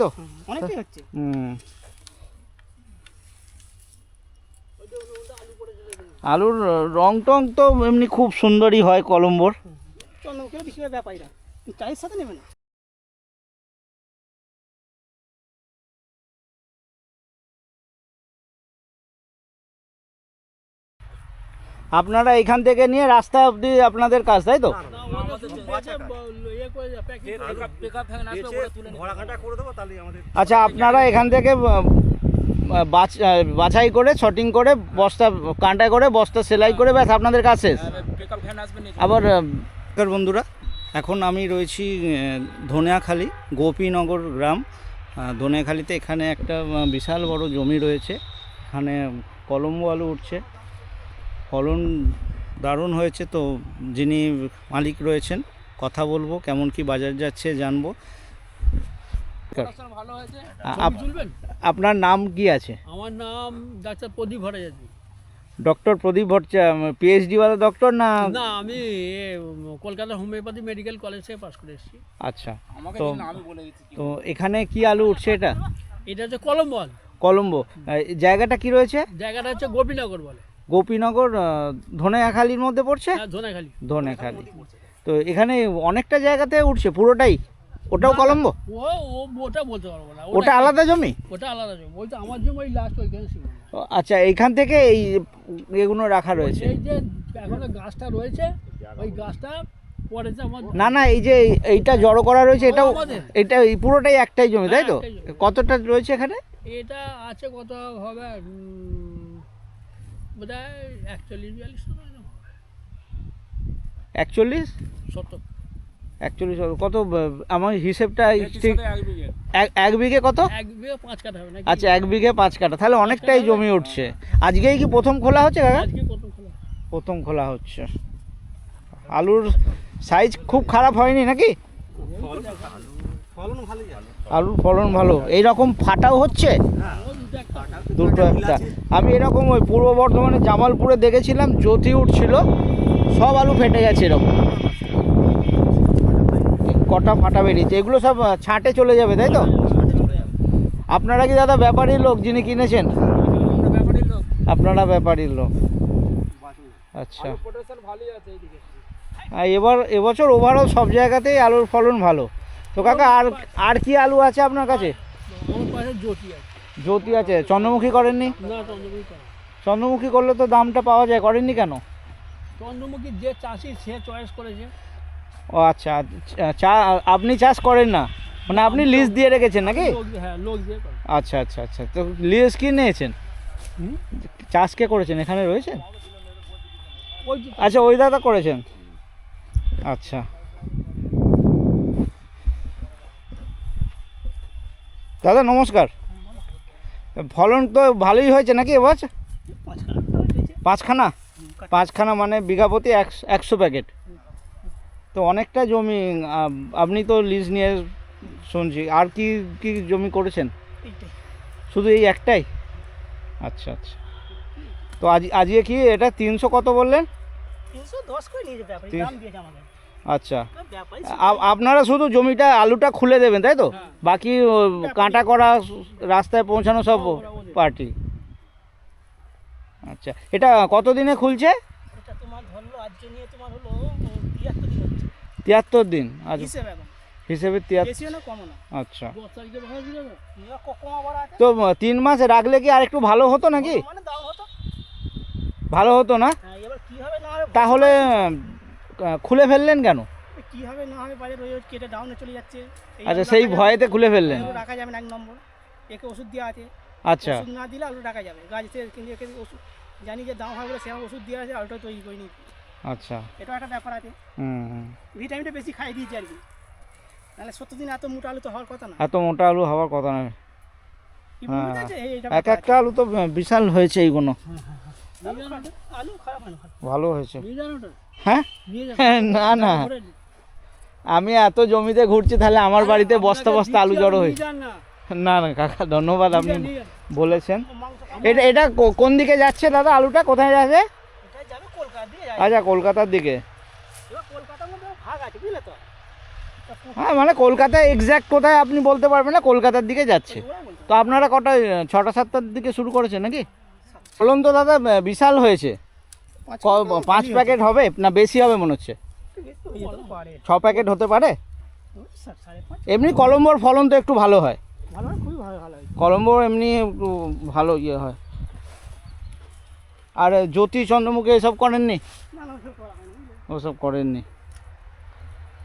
তো অনেকটাই হচ্ছে। আলুর রং টং তো এমনি খুব সুন্দরই হয় কলম্বোর। চন্দ্রমুখীও বেশি ব্যাপারীরা চায়ের সাথে নেবে না। আপনারা এখান থেকে নিয়ে রাস্তা অবধি আপনাদের কাজ, তাই তো? আচ্ছা, আপনারা এখান থেকে বাছাই করে শটিং করে বস্তা কাঁটায় করে বস্তা সেলাই করে ব্যাস আপনাদের কাজ শেষ। আবার বন্ধুরা, এখন আমি রয়েছি ধনিয়াখালী, গোপীনগর গ্রাম। ধনিয়াখালীতে এখানে একটা বিশাল বড় জমি রয়েছে, এখানে কলম্বো আলু উঠছে, ফলন দারুণ হয়েছে। তো যিনি মালিক রয়েছেন কথা বলবো, কেমন কি বাজার যাচ্ছে জানবো। ভালো হয়েছে। আপনার নাম কি আছে? আমার নাম ডাক্তার প্রদীপ ভট্টাচার্য। ডক্টর প্রদীপ ভট্টাচার্য, পিএইচডি ওয়ালা ডক্টর না? না, আমি কলকাতা হোমিওপ্যাথি মেডিকেল কলেজ থেকে পাস করে এসেছি। আচ্ছা, তো এখানে কি আলু উঠছে? এটা হচ্ছে কলম্বো আলু। কলম্বো। জায়গাটা কি রয়েছে? জায়গাটা হচ্ছে গোপীনগর বলে। গোপীনগর ধনিয়াখালীর মধ্যে পড়ছে? ধনিয়াখালী। ধনিয়াখালী। তো এখানে অনেকটা জায়গাতে উঠছে, পুরোটাই? ওটাও কলম্বো? ওটা বলতে পারবো না, ওটা আলাদা জমি? ওটা আলাদা জমি। ওই তো আমার জমি, ওই লাস্ট ওইখানে ছিল। আচ্ছা, এইখান থেকে এই এগুলো রাখা রয়েছে? এই যে এখনো গাছটা রয়েছে, ওই গাছটা পরে আমার। না না, এই যে এইটা জড়ো করা রয়েছে, এটাও? এটা পুরোটাই একটাই জমি, তাই তো? কতটা রয়েছে এখানে? এটা আছে কত হবে, বোধহয় 41-42 41 70 41 কত? আমার হিসেবটা ঠিক। এক বিঘে কত? 1 বিঘে 5 কাঠা হবে নাকি? আচ্ছা, 1 বিঘে 5 কাঠা, তাহলে অনেকটাই জমি উঠছে। আজকেই কি প্রথম খোলা হচ্ছে কাকা? আজকে প্রথম খোলা হচ্ছে। আলুর সাইজ খুব খারাপ হয়নি নাকি? আলুর ফলন ভালো। এইরকম ফাটাও হচ্ছে দুটো একটা। আমি এরকম ওই পূর্ব বর্ধমানে জামালপুরে দেখেছিলাম, জ্যোতি উঠছিল, সব আলু ফেটে গেছে এরকম, কটা ফাটা বেরিয়েছে। এগুলো সব ছাঁটে চলে যাবে, তাই তো? আপনারা কি দাদা ব্যাপারীর লোক যিনি কিনেছেন? আপনারা ব্যাপারীর লোক। আচ্ছা, এবছর ওভারঅল সব জায়গাতেই আলুর ফলন ভালো। তো কাকা আর কি আলু আছে আপনার কাছে? জ্যোতি আছে। চন্দ্রমুখী করেননি? চন্দ্রমুখী করলে তো দামটা পাওয়া যায়, করেননি কেন? চন্দ্রমুখী যে চাষি সে চয়েস করেছে। ও আচ্ছা, আপনি চাষ করেন না, মানে আপনি লিজ দিয়ে রেখেছেন নাকি? হ্যাঁ, লোক দিয়ে। আচ্ছা আচ্ছা আচ্ছা, তো লিজ কি নিয়েছেন? চাষ কে করেছেন? এখানে রয়েছেন? আচ্ছা, ওই দাদা করেছেন। আচ্ছা, দাদা নমস্কার। ফলন তো ভালোই হয়েছে নাকি এবছর? 5খানা মানে বিঘা প্রতি 100 প্যাকেট। তো অনেকটা জমি। আপনি তো লিজ নিয়ে শুনছি, আর কি কি জমি করেছেন? শুধু এই একটাই? আচ্ছা আচ্ছা। তো আজকে কি এটা 300 কত বললেন? 310 করে নিয়ে যাবে, দাম দিয়েছে আমাদের। আচ্ছা, আপনারা শুধু জমিটা আলুটা খুলে দেবেন, তাই তো? বাকি কাঁটা করা, রাস্তায় পৌঁছানো সব পার্টি। আচ্ছা, এটা কত দিনে খুলছে? এটা তোমার ধরলো আজকে নিয়ে তোমার হলো 73 দিন হচ্ছে। 73 দিন? আচ্ছা, হিসেবে 73। বেশি না কম না। আচ্ছা, 10 তারিখে ভাড়া দিয়ে যাবে। ইয়া কম আবার আছে। তো 3 মাস রাখলে কি আর একটু ভালো হতো নাকি? মানে দাম হতো, ভালো হতো না? হ্যাঁ, এবার কি হবে না হবে তাহলে খুলে ফেললেন কেন? কি হবে না হবে, বাজার রোজ কেটে ডাউনে চলে যাচ্ছে। আচ্ছা, সেই ভয়েতে খুলে ফেললেন? আলু রাখা যাবে না, 1 নম্বর। একে ওষুধ দেওয়া আছে। আচ্ছা, ওষুধ না দিলে আলু রাখা যাবে। গাছতে কিন্তু একে ওষুধ জানি যে দাম হবে বলে সেরকম ওষুধ দেওয়া আছে, আলুটা তৈরি করে নিই। আচ্ছা, এটা একটা ব্যাপার আছে। ভিটামিনটা বেশি খাই দিয়েছি আর কি, নাহলে 70 দিন এত মোটা আলু তো হওয়ার কথা না। এত মোটা আলু হওয়ার কথা নয়। এক একটা একটা আলু তো বিশাল হয়েছে এইগুলো। আলু খারাপ হয় না, ভালো হয়েছে। হ্যাঁ, না না, আমি এত জমিতে ঘুরছি, তাহলে আমার বাড়িতে বস্তা বস্তা আলু জড়ো হয়েছে। না না কাকা, ধন্যবাদ, আপনি বলেছেন। এটা কোন দিকে যাচ্ছে দাদা? আলুটা কোথায় যাচ্ছে? কলকাতা দিয়ে। আচ্ছা, কলকাতার দিকে। কলকাতার মধ্যে ভাগ আছে, বুঝলে তো? হ্যাঁ মানে কলকাতায় এক্স্যাক্ট কোথায় আপনি বলতে পারবেন না, কলকাতার দিকে যাচ্ছে। তো আপনারা কটা 6টা-7টার দিকে শুরু করেছেন নাকি? ফলন তো দাদা বিশাল হয়েছে। 5 প্যাকেট হবে না বেশি হবে মনে হচ্ছে? 6 প্যাকেট হতে পারে। এমনি কলম্বোর ফলন তো একটু ভালো হয়, খুবই ভালো ভালো হয়। কলম্বোর এমনি একটু ভালো ইয়ে হয়। আর জ্যোতি চন্দ্রমুখী এসব করেননি? না না ওসব করা হয়নি, বুঝলে? ওসব করেননি।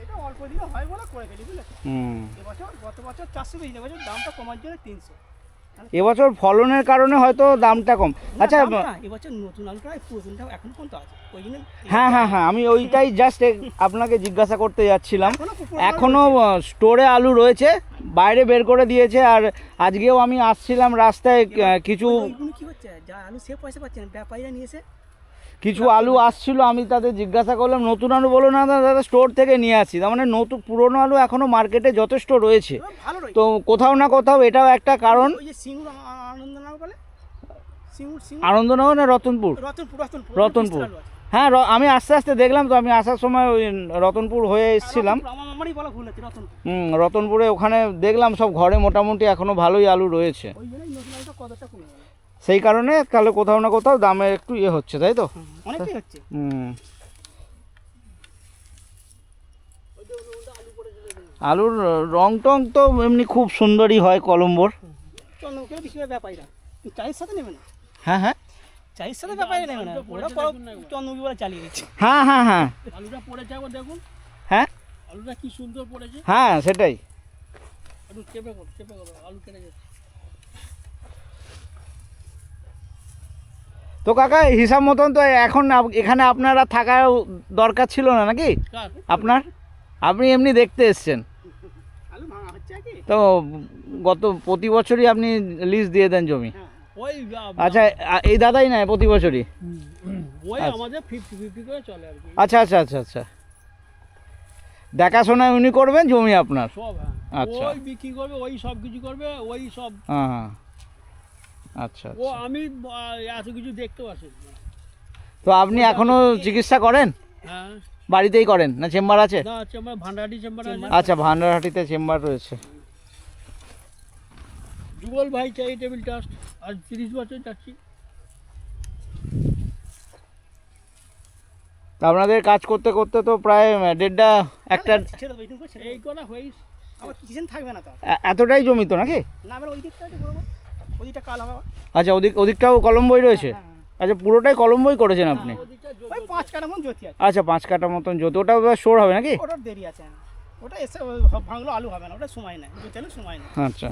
এটা অল্প দিনে হয় বলে করে ফেলি, বুঝলে? হুম। এবছর গত বছর 400 বেশি, এবছর দামটা কমার জন্য 300। এবছর ফলনের কারণে হয়তো দামটা কম। আচ্ছা এবছর নতুন আলুটা পুরাতনটা এখন পর্যন্ত আছে, ওই জন্য। হ্যাঁ হ্যাঁ হ্যাঁ, আমি ওইটাই জাস্ট আপনাকে জিজ্ঞাসা করতে যাচ্ছিলাম। পুরনো এখনও স্টোরে আলু রয়েছে, বাইরে বের করে দিয়েছে। আর আজকেও আমি আসছিলাম রাস্তায় কিছু ওইগুলো কি হচ্ছে, যা আলু সে পয়সা পাচ্ছে না, ব্যাপারীরা নিয়েছে। কিছু আলু আসছিল, আমি তাদের জিজ্ঞাসা করলাম নতুন আলু, বলো না দাদা স্টোর থেকে নিয়ে আসি। তার মানে নতুন পুরনো আলু এখনও মার্কেটে যথেষ্ট রয়েছে। ভালো রয়েছে। তো কোথাও না কোথাও এটাও একটা কারণ। ওই যে সিঙ্গুর আনন্দনগর বলে, সিঙ্গুর আনন্দনগর না রতনপুর? রতনপুর। হ্যাঁ আমি আস্তে আস্তে দেখলাম, তো আমি আসার সময় ওই রতনপুর হয়ে এসেছিলাম। আমারই বলা ভুল আছে, রতনপুর। রতনপুরে ওখানে দেখলাম সব ঘরে মোটামুটি এখনও ভালোই আলু রয়েছে। ওই জন্যই নতুন আলুটা কতটা কমে গেল। সেই কারণে তাহলে কোথাও না কোথাও দামের একটু ইয়ে হচ্ছে, তাই তো? অনেকটাই হচ্ছে। আলুর রং টং তো এমনি খুব সুন্দরই হয় কলম্বোর। চন্দ্রমুখী বেশিরভাগ ব্যাপারীরা চায়ের সাথে নেবে না। হ্যাঁ হ্যাঁ চায়ের সাথে ব্যাপারী নেবে না, ওরা চন্দ্রমুখী বলে চালিয়ে দিচ্ছে। হ্যাঁ হ্যাঁ হ্যাঁ আলুটা পড়েছে একবার দেখুন, হ্যাঁ আলুটা কি সুন্দর পড়েছে। হ্যাঁ সেটাই। আলু চেপে করো, আলু কেটে যাচ্ছে। তো কাকা হিসাব মতন তো এখন এখানে আপনারা থাকার দরকার ছিল না নাকি? আপনার আপনি এমনি দেখতে এসছেন আলু ভাঙা হচ্ছে কি? তো, প্রতি বছরই আপনি লিজ দিয়ে দেন জমি? ওই আচ্ছা এই দাদাই নাই প্রতি বছরই? ওই আচ্ছা। আমাদের 50-50 করে চলে আর কি। আচ্ছা আচ্ছা আচ্ছা আচ্ছা, দেখাশোনা উনি করবেন, জমি আপনার? সব আচ্ছা। ওই বিক্রি করবে, ওই সব কিছু করবে, ওই সব। হ্যাঁ আচ্ছা ও আচ্ছা। আমি এত কিছু দেখতেও আসি। তো আপনি এখনো চিকিৎসা করেন? হ্যাঁ। বাড়িতেই করেন না চেম্বার আছে? না চেম্বার, ভান্ডারহাটি চেম্বার আছে। আচ্ছা ভান্ডারহাটিতে চেম্বার রয়েছে। যুগল ভাই চ্যারিটেবল ট্রাস্ট, আজ 30 বছর যাচ্ছি। তা আপনাদের কাজ করতে করতে তো প্রায় 1:30-1টা এই করা হয়েছে, আমার কিচেন থাকবে না তো। এতটাই জমি তো নাকি? না আমার ওই দিকটা আছে বড়, ওই দিকটা কাল হবে। আচ্ছা ওদিকটাও কলম্বোই রয়েছে? আচ্ছা পুরোটাই কলম্বোই করেছেন আপনি? ওই 5 কাঠা মন জ্যোতি আছে। আচ্ছা 5 কাঠা মতন জমি, ওটা স্টোর হবে নাকি? ওটার দেরি আছে, ওটা এসে ভাঙলো আলু হবে না, ওটা সময় নেই, বুঝতে সময় নেই। আচ্ছা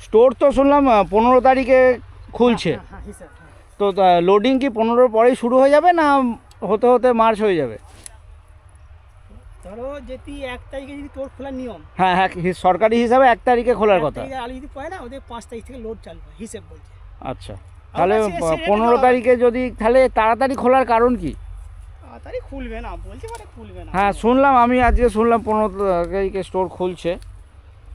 স্টোর তো শুনলাম 15 তারিখে খুলছে। হ্যাঁ হিসাব। তো লোডিং কি 15-র পরেই শুরু হয়ে যাবে না হতে হতে মার্চ হয়ে যাবে? ধরো যেটি 1 তারিখে যদি তোর খোলার নিয়ম, হ্যাঁ হ্যাঁ সরকারি হিসাবে 1 তারিখে খোলার 1 কথা। তারিখে আলু যদি পায় না, ওদের 5 তারিখ থেকে লোড চালু হয়, হিসেব বলছে। আচ্ছা তাহলে সে 15 তারিখে যদি, তাহলে তাড়াতাড়ি খোলার কারণ কি? তাড়াতাড়ি খুলবে না বলছে, মানে খুলবে না। হ্যাঁ শুনলাম, আমি আজকে শুনলাম 15 তারিখে স্টোর খুলছে।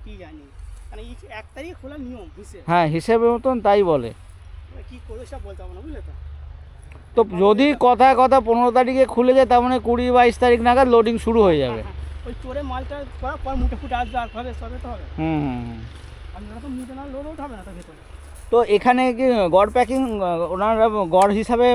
কি জানি, মানে 1 তারিখে খোলার নিয়ম হিসেব। হ্যাঁ হিসেবে মতন তাই বলে। কি করবে সেটা বলতে হবে না, বুঝলে তো। তো যদি কথায় কথা 15 তারিখে খুলে যায়, তার মানে 20-22 তারিখ নাগাদ লোডিং শুরু হয়ে যাবে। ওই চোরে মালটা করার পর মুঠে ফুটে আসবে, আর হবে সবে তো হবে। হুম হুম হুম। আপনারা তো মুঠে না লোড হবে না তো ভেতরে। তো এখানে কি গড় প্যাকিং ওনারা গড় হিসাবে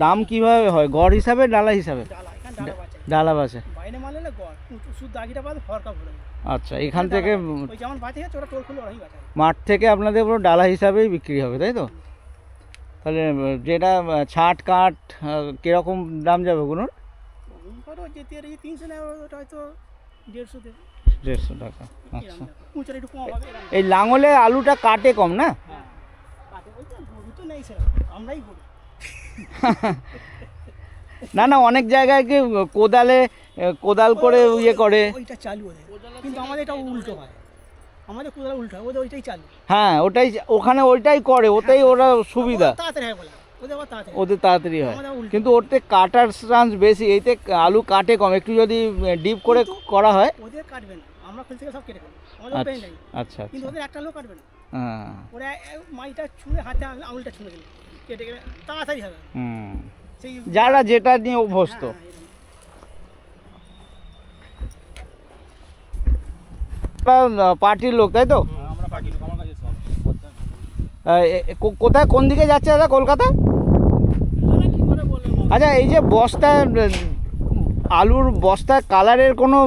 দাম কিভাবে হয়? গড় হিসাবে ডালা হিসাবে? ডালা, এখানে ডালা বাঁচে। ডালা বাসে। বাইরে মাল হলে গড়, শুধু দাগিটা পাবে ফরকা ভরে। আচ্ছা এখান থেকে ওই যেমন বাঁচে গেছে ওরা টোল খুলে ওরাই বাঁচে। মাঠ থেকে আপনাদের পুরো ডালা হিসাবেই বিক্রি হবে, তাই তো? তাহলে যেটা ছাট কাঠ কীরকম দাম যাবে ওগুলোর? ধরো যেতে আর 300 নেয়, ওটা হয়তো 150 দেবে। 150 টাকা। আচ্ছা কুচের একটু কম হবে। এই লাঙলে আলুটা কাটে কম না? হ্যাঁ কাটে, ওই তো গরু তো নেই সেরকম, আমরাই গরু। না না অনেক জায়গায় কি কোদাল করে ইয়ে করে। ওইটা চালু ওদের, কিন্তু আমাদের এটা উল্টো হয়, আমাদের কোদাল উল্টো হয়, ওদের ওইটাই চালু। হ্যাঁ ওটাই, ওখানে ওইটাই করে, ওটাই ওরা সুবিধা, তাড়াতাড়ি হয় বলে, ওদের আবার তাড়াতাড়ি। ওদের তাড়াতাড়ি হয়। আমাদের উল্টো। কিন্তু ওতে কাটার চান্স বেশি, এইতে আলু কাটে কম। একটু যদি ডিপ করে করা হয়। ওদের কাটবে না, আমরা খুলতে গেলে সব কেটে খাবো, আমাদের পেন নেই। আচ্ছা কিন্তু আচ্ছা। ওদের একটা লোক কাটবে না, হ্যাঁ ওরা মাইটা ছুঁড়ে হাতে আঙুলটা ছুঁড়ে দিল, কেটে গেলে তাড়াতাড়ি হবে। হুম, সেই যারা যেটা নিয়ে অভ্যস্ত। হ্যাঁ, এরকম। পার্টির লোক তাই তো? আমরা পার্টি লোক, আমার কাছে সব কোথায় কোন দিকে যাচ্ছে দাদা? কলকাতা? কি করে বলে আচ্ছা, এই যে বস্তা আলুর বস্তা কালারের কোনো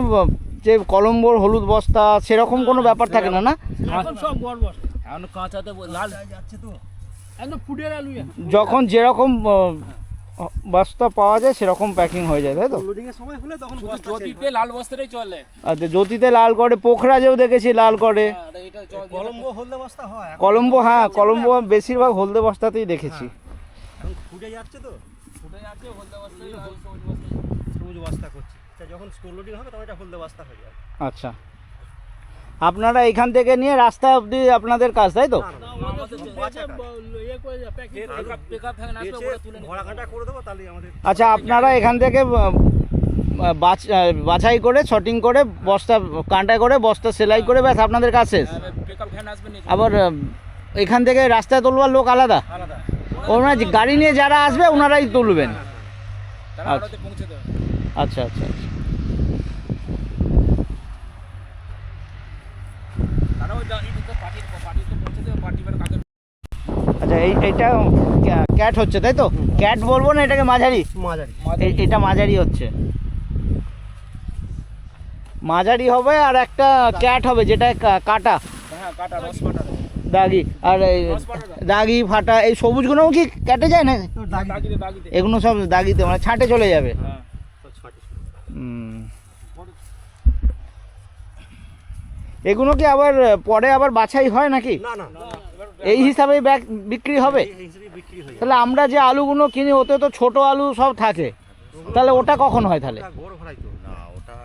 যে কলম্বোর হলুদ বস্তা সেরকম কোনো ব্যাপার থাকে না? না, এখন সব গড় বসে এখন কাঁচাতে লাল যাচ্ছে তো একদম ফুটের আলু এখন যখন যেরকম বস্তা পাওয়া যায় সেরকম প্যাকিং হয়ে যায় তাই তো? লোডিং এর সময় হলে তখন শুধু জ্যোতিতে লাল বস্তাটাই চলে। আচ্ছা, জ্যোতিতে লাল করে, পোখরাজেও দেখেছি লাল করে, আর এটা জল দিয়ে কলম্বো হলদে বস্তা হয় কলম্বো, হ্যাঁ কলম্বো বেশিরভাগ হলদে বস্তাতেই দেখেছি। এখন ফুটে যাচ্ছে তো ফুটে যাচ্ছে, হলদে বস্তায় আর সবুজ বস্তায়। সবুজ বস্তা করছে যখন স্টোর লোডিং হবে তখন এটা হলদে বস্তা হয়ে যাবে। আচ্ছা, আপনারা এখান থেকে নিয়ে রাস্তা অবধি আপনাদের কাজ তাই তো? পিকআপ ভ্যান আসবে, ওরা তুলে নিয়ে ভরা ঘাটা করে দেবো তাহলে আমাদের আচ্ছা, আপনারা এখান থেকে বাছাই করে শর্টিং করে বস্তা কাঁটায় করে বস্তা সেলাই করে ব্যাস আপনাদের কাজ শেষ। পিকআপ ভ্যান আসবে নিয়ে আবার এখান থেকে রাস্তায় তুলবার লোক আলাদা? আলাদা, ওনারা গাড়ি নিয়ে যারা আসবে ওনারাই তুলবেন? তারা আড়তে পৌঁছে দেবে। আচ্ছা আচ্ছা আচ্ছা। তারা ওই ইদিকে পার্টিতে পৌঁছে দেবে, পার্টি মানে কাকে। আচ্ছা, এইটা ক্যাট হচ্ছে তাই তো? ক্যাট বলবো না, এটাকে মাঝারি? মাঝারি এটা মাঝারি হচ্ছে, মাঝারি হবে। আর একটা ক্যাট হবে যেটা কাটা হ্যাঁ, কাটা রস কাটা দাগি, আর এই দাগি ফাটা এই সবুজগুলোও কি কেটে যায় না? দাগিতে দাগিতে। এগুলো সব দাগিতে মানে ছাঁটে চলে যাবে। হ্যাঁ, এগুলো কি আবার পরে আবার বাছাই হয় নাকি? না না এই হিসাবেই ব্যাগ বিক্রি হবে? এই হিসেবে বিক্রি হয়ে তাহলে আমরা যে আলুগুলো কিনি ওতে তো ছোট আলু সব থাকে, তাহলে ওটা কখন হয় তাহলে? যায় গড় ভরাই তো না, ওটা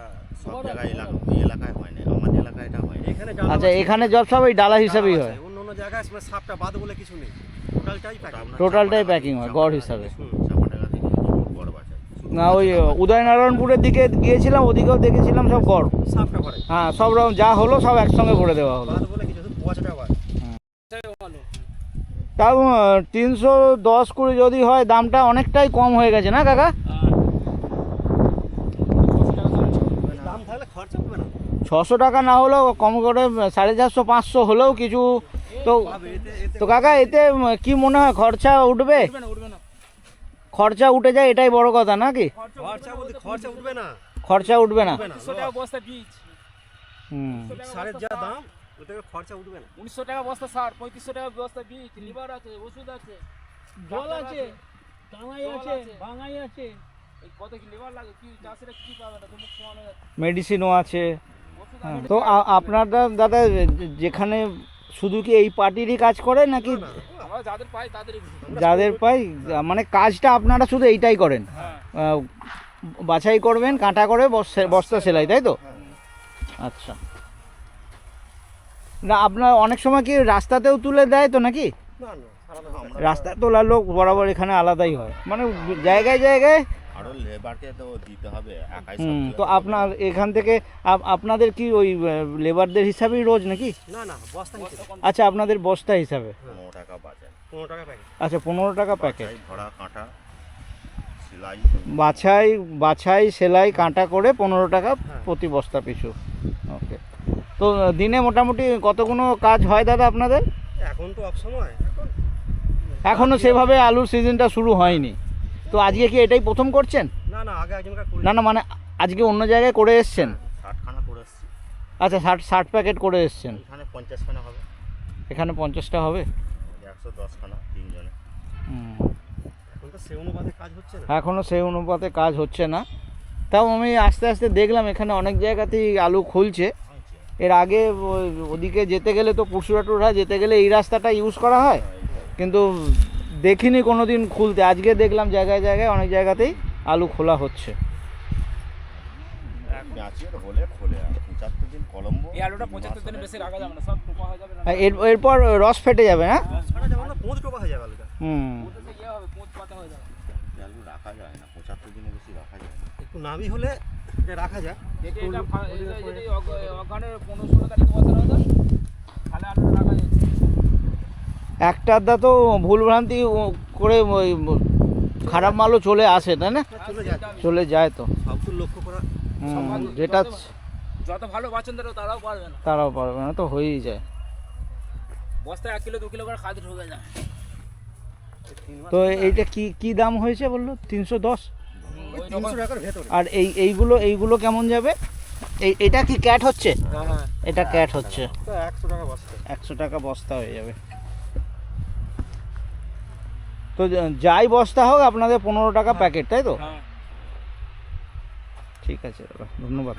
সব জায়গায় এই এলাকায় হয় না, আমাদের এলাকায় এটা হয় না। এখানে আচ্ছা, এখানে জব সব ওই ডালা হিসাবেই হয়? অন্য অন্য জায়গায় সাপটা বাদ বলে কিছু নেই, টোটালটাই প্যাকেট। আপনার টোটালটাই চাপাটা প্যাকিং হয় গড় হিসাবে? চাপাটাকা থেকে বড় বাজার না, ওই উদয়নারায়ণপুরের দিকে গিয়েছিলাম, ওদিকেও দেখেছিলাম সব গড়। সাপটা ভরাই হ্যাঁ, সব রকম যা হলো সব একসঙ্গে ভরে দেওয়া হলো। বাদ বলে কিছু শুধু পয়সাটা বাদ। তাও 310-20 যদি হয় দামটা অনেকটাই কম হয়ে গেছে না কাকা? দাম তাহলে খরচা হবে না 600 টাকা না হলেও কম করে 450-500 হলেও কিছু তো। তো কাকা এতে কি মনে হয় খরচা উঠবে? উঠবে না। খরচা উঠে যায় এটাই বড় কথা নাকি? খরচা বলতে খরচা উঠবে না, খরচা উঠবে না? 1900 টাকা বস্তা বীজ, হুম, সারের যা দাম ওতে খরচা উঠবে না। 1900 টাকা বস্তা সার, 3500 টাকা বস্তা বীজ, লিভার আছে, ওষুধ আছে, জল আছে, টাঙাই আছে, ভাঙাই আছে। এই কত কি লিভার লাগে, কি চাষিরা কি পাবে না, তুমি কমানো যাচ্ছে মেডিসিনও আছে। ওষুধ হ্যাঁ, তো আপনারা দাদা যেখানে শুধু কি এই পার্টিরই কাজ করে নাকি আমরা যাদের পাই তাদেরই দিই। যাদের পাই? মানে কাজটা আপনারা শুধু এইটাই করেন? হ্যাঁ, বাছাই করবেন, কাঁটা করে বস্তা সেলাই তাই তো? আচ্ছা, না আপনার অনেক সময় কি রাস্তাতেও তুলে দেয় তো নাকি? না না আলাদা হবে। রাস্তায় তোলার লোক বরাবর এখানে আলাদাই হয়, মানে জায়গায় জায়গায়। আরো লেবারকে তো দিতে হবে, একাই সব হুম, দিলে তো হবে না। আপনার এখান থেকে আপনাদের কি ওই লেবারদের হিসাবেই রোজ নাকি? না না বস্তা নিচে আচ্ছা, আপনাদের বস্তা হিসাবে? 15 টাকা বাজার 15 টাকা প্যাকেট। আচ্ছা, 15 টাকা প্যাকেট। চাই ভরা কাঁটা সেলাই বাছাই সেলাই কাঁটা করে 15 টাকা প্রতি বস্তা পিছু। ওকে, তো দিনে মোটামুটি কতগুলো কাজ হয় দাদা আপনাদের? এখন তো অফ সময়, এখনও সেভাবে আলুর সিজনটা শুরু হয়নি, তো আজকে কি এটাই প্রথম করছেন? না না আগে একজনকার করে না না, মানে আজকে অন্য জায়গায় করে এসছেন? 60 খানা করে এসছি, আচ্ছা, 60 প্যাকেট করে এসছেন। এখানে 50 খানা হবে, এখানে 50টা হবে? 110 খানা তিনজনে। হুম, এখন তো সেই অনুপাতে কাজ হচ্ছে না। এখনও সেই অনুপাতে কাজ হচ্ছে না। তাও আমি আস্তে আস্তে দেখলাম এখানে অনেক জায়গাতেই আলু খুলছে। এর আগে ওদিকে যেতে গেলে তো পুরসুরাটুরা যেতে গেলে এই রাস্তাটা ইউজ করা হয়, কিন্তু দেখিনি কোনো দিন খুলতে। আজকে দেখলাম জায়গায় জায়গায় অনেক জায়গাতেই আলু খোলা হচ্ছে। পেঁয়াজের হলে খোলে, আর 75 দিন কলম্বো। এই আলুটা 75 দিনের বেশি রাখা যাবে না, সব টোপা হয়ে যাবে না। আর এরপর রস ফেটে যাবে না? ছাড়া যাবে না, 5 টোপা হয়ে যাবে আলুটা। হুম, ওটাতে ইয়ে হবে, পোঁত পাতা হয়ে যাবে। এই আলু রাখা যায় না, 75 দিনের বেশি রাখা যায় না। একটু নামি হলে এটা রাখা যায়। এটা যদি অগানের 15-16 তারিখে বসানো হতো তাহলে আলুটা রাখা যেত। একটা আধটা তো ভুলভ্রান্তি করে ওই খারাপ মালও চলে আসে তাই না? চলে যায়, চলে যায় তো। সব তো লক্ষ্য করা। যেটা যত ভালো বাচ্চাদেরও তারাও পারবে না। তারাও পারবে না, তো হয়েই যায়। বস্তায় 1 কিলো 2 কিলো করে খাদ্য ঢুকে যায়। তো এইটা কি কি দাম হয়েছে বললো? 310। ওই রকম। আর এইগুলো কেমন যাবে? এটা কি ক্যাট হচ্ছে? এটা ক্যাট হচ্ছে। 100 টাকা বস্তা হয়ে যাবে। তো যাই বস্তা হোক আপনাদের 15 টাকা প্যাকেট, তাই তো? হ্যাঁ। ঠিক আছে দাদা, ধন্যবাদ।